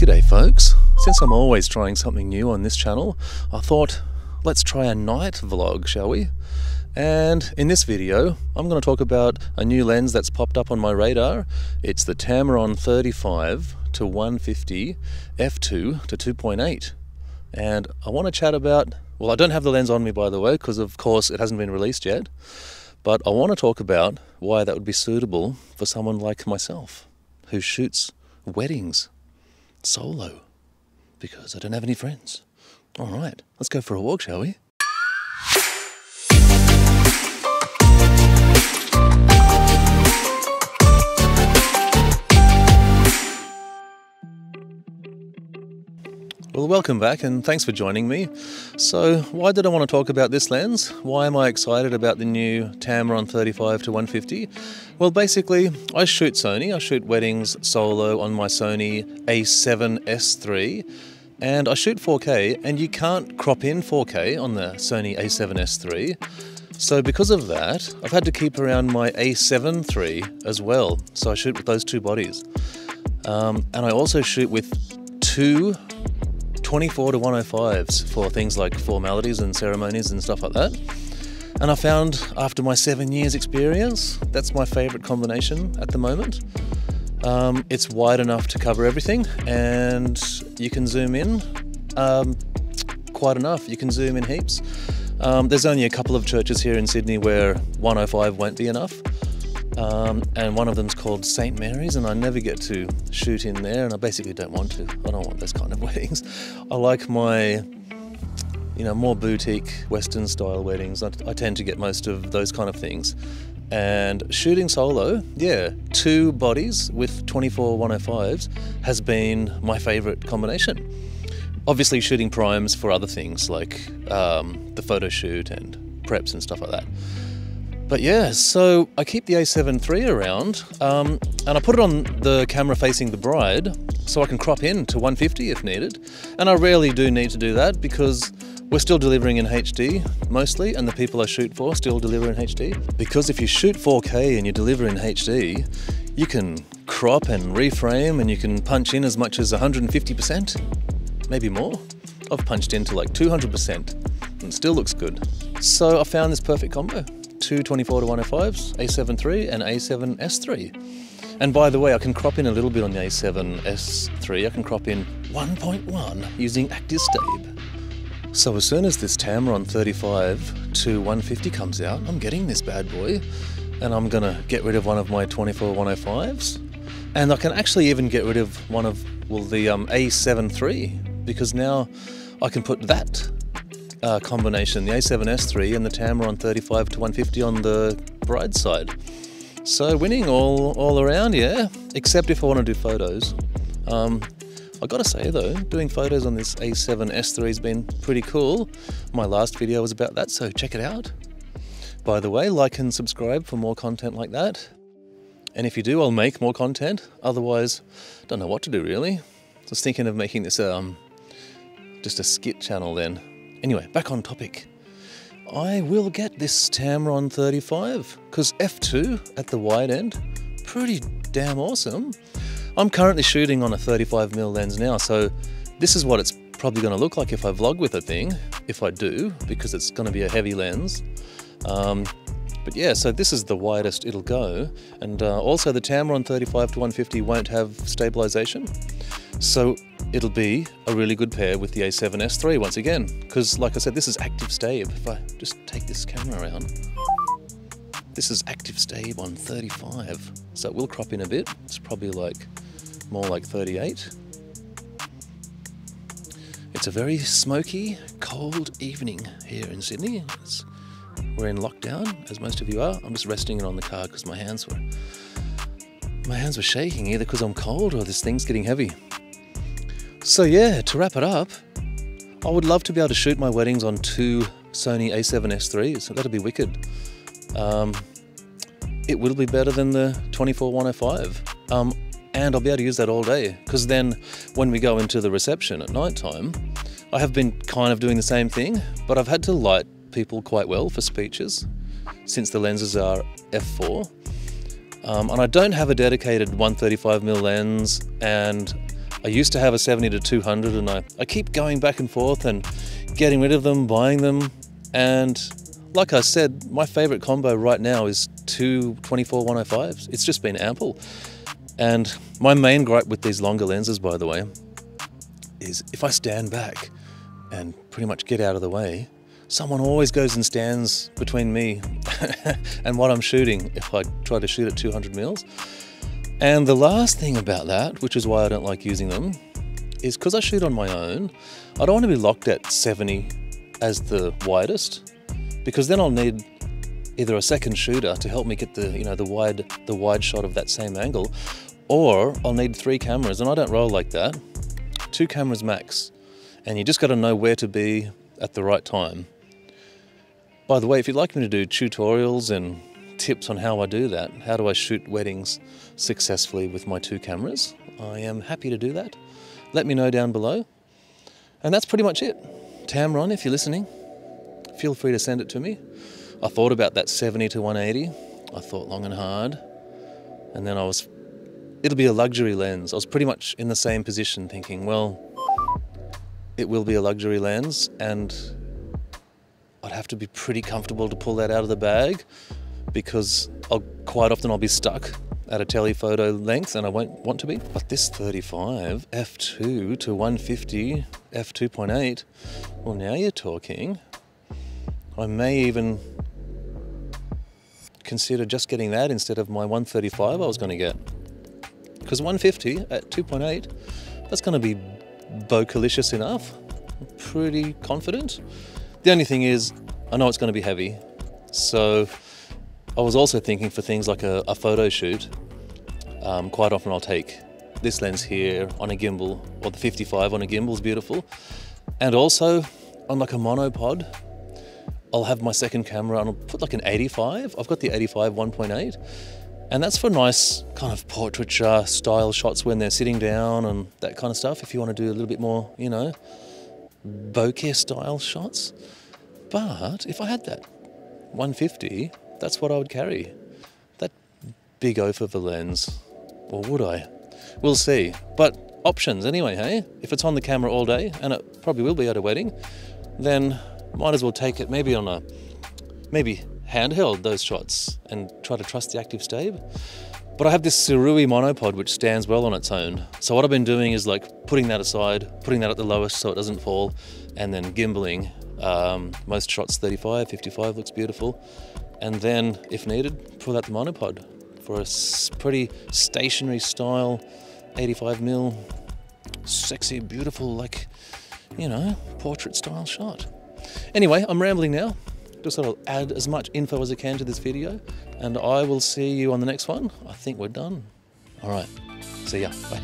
G'day folks, since I'm always trying something new on this channel, I thought let's try a night vlog, shall we? And in this video I'm going to talk about a new lens that's popped up on my radar. It's the Tamron 35 to 150 f2 to 2.8, and I want to chat about, well, I don't have the lens on me by the way because of course it hasn't been released yet, but I want to talk about why that would be suitable for someone like myself who shoots weddings solo because I don't have any friends. Alright, let's go for a walk, shall we? Well, welcome back and thanks for joining me. So why did I want to talk about this lens? Why am I excited about the new Tamron 35 to 150? Well, basically I shoot Sony, I shoot weddings solo on my Sony A7S III, and I shoot 4K, and you can't crop in 4K on the Sony A7S III. So because of that, I've had to keep around my A7 III as well. So I shoot with those two bodies. And I also shoot with two 24 to 105s for things like formalities and ceremonies and stuff like that. And I found after my 7 years experience, that's my favorite combination at the moment. It's wide enough to cover everything, and you can zoom in quite enough. You can zoom in heaps. There's only a couple of churches here in Sydney where 105 won't be enough. And one of them's called St. Mary's, and I never get to shoot in there, and I basically don't want to. I don't want those kind of weddings. I like my, more boutique Western style weddings. I tend to get most of those kind of things. And shooting solo, yeah, two bodies with 24 105s has been my favorite combination. Obviously shooting primes for other things like the photo shoot and preps and stuff like that. But yeah, so I keep the A7 III around, and I put it on the camera facing the bride so I can crop in to 150 if needed. And I rarely do need to do that because we're still delivering in HD mostly, and the people I shoot for still deliver in HD. Because if you shoot 4K and you deliver in HD, you can crop and reframe and you can punch in as much as 150%, maybe more. I've punched into like 200% and it still looks good. So I found this perfect combo. Two 24 to 105s, A7 III and A7S III. And by the way, I can crop in a little bit on the A7S III. I can crop in 1.1 using active stabe. So as soon as this Tamron 35 to 150 comes out, I'm getting this bad boy, and I'm gonna get rid of one of my 24 105s. And I can actually even get rid of one of, well, the A7 III, because now I can put that combination, the A7S III and the Tamron 35 to 150 on the bride side. So winning all around, yeah, except if I want to do photos. I gotta say though, doing photos on this A7S III has been pretty cool. My last video was about that, so check it out. By the way, like and subscribe for more content like that. And if you do, I'll make more content. Otherwise, don't know what to do really. I was thinking of making this just a skit channel then. Anyway, back on topic. I will get this Tamron 35 because f2 at the wide end, pretty damn awesome. I'm currently shooting on a 35mm lens now, so this is what it's probably going to look like if I vlog with a thing, if I do, because it's going to be a heavy lens. But yeah, so this is the widest it'll go, and also the Tamron 35 to 150 won't have stabilization, so it'll be a really good pair with the A7S III once again, because like I said, this is active stabe. If I just take this camera around, this is active stabe on 35, so it will crop in a bit. It's probably like more like 38. It's a very smoky, cold evening here in Sydney. We're in lockdown, as most of you are. I'm just resting it on the car because my hands were shaking, either because I'm cold or this thing's getting heavy. So yeah, to wrap it up, I would love to be able to shoot my weddings on two Sony A7S IIIs, so that'd be wicked. It will be better than the 24 105, and I'll be able to use that all day, because then when we go into the reception at night time, I have been kind of doing the same thing, but I've had to light people quite well for speeches since the lenses are f4, and I don't have a dedicated 135mm lens, and I used to have a 70 to 200 and I keep going back and forth and getting rid of them, buying them. And like I said, my favorite combo right now is two 24-105s. It's just been ample. And my main gripe with these longer lenses, by the way, is if I stand back and pretty much get out of the way, someone always goes and stands between me and what I'm shooting if I try to shoot at 200 mils. And the last thing about that, which is why I don't like using them, is because I shoot on my own, I don't want to be locked at 70 as the widest, because then I'll need either a second shooter to help me get the, you know, the wide shot of that same angle, or I'll need 3 cameras, and I don't roll like that. 2 cameras max, and you just got to know where to be at the right time. By the way, if you'd like me to do tutorials and tips on how I do that, how do I shoot weddings successfully with my 2 cameras, I am happy to do that. Let me know down below. And that's pretty much it. Tamron, if you're listening, feel free to send it to me. I thought about that 70 to 180. I thought long and hard. And then it'll be a luxury lens. I was pretty much in the same position thinking, well, it will be a luxury lens and I'd have to be pretty comfortable to pull that out of the bag, because quite often I'll be stuck at a telephoto length and I won't want to be. But this 35 f2 to 150 f2.8, well, now you're talking. I may even consider just getting that instead of my 135 I was going to get, because 150 at 2.8, that's going to be bocalicious enough. I'm pretty confident. The only thing is, I know it's going to be heavy, so I was also thinking for things like a photo shoot, quite often I'll take this lens here on a gimbal, or the 55 on a gimbal is beautiful, and also on like a monopod, I'll have my second camera and I'll put like an 85. I've got the 85 1.8, and that's for nice kind of portraiture style shots when they're sitting down and that kind of stuff, if you want to do a little bit more, you know, bokeh style shots. But if I had that 150, that's what I would carry. That big oaf of a lens. Or would I? We'll see. But options anyway, hey? If it's on the camera all day, and it probably will be at a wedding, then might as well take it maybe handheld those shots and try to trust the active stave. But I have this Sirui monopod which stands well on its own. So what I've been doing is like putting that aside, putting that at the lowest so it doesn't fall, and then gimbaling. Most shots 35, 55 looks beautiful. And then, if needed, pull out the monopod for a pretty stationary style 85mm, sexy, beautiful, like, you know, portrait style shot. Anyway, I'm rambling now. Just thought I'll add as much info as I can to this video, and I will see you on the next one. I think we're done. All right, see ya, bye.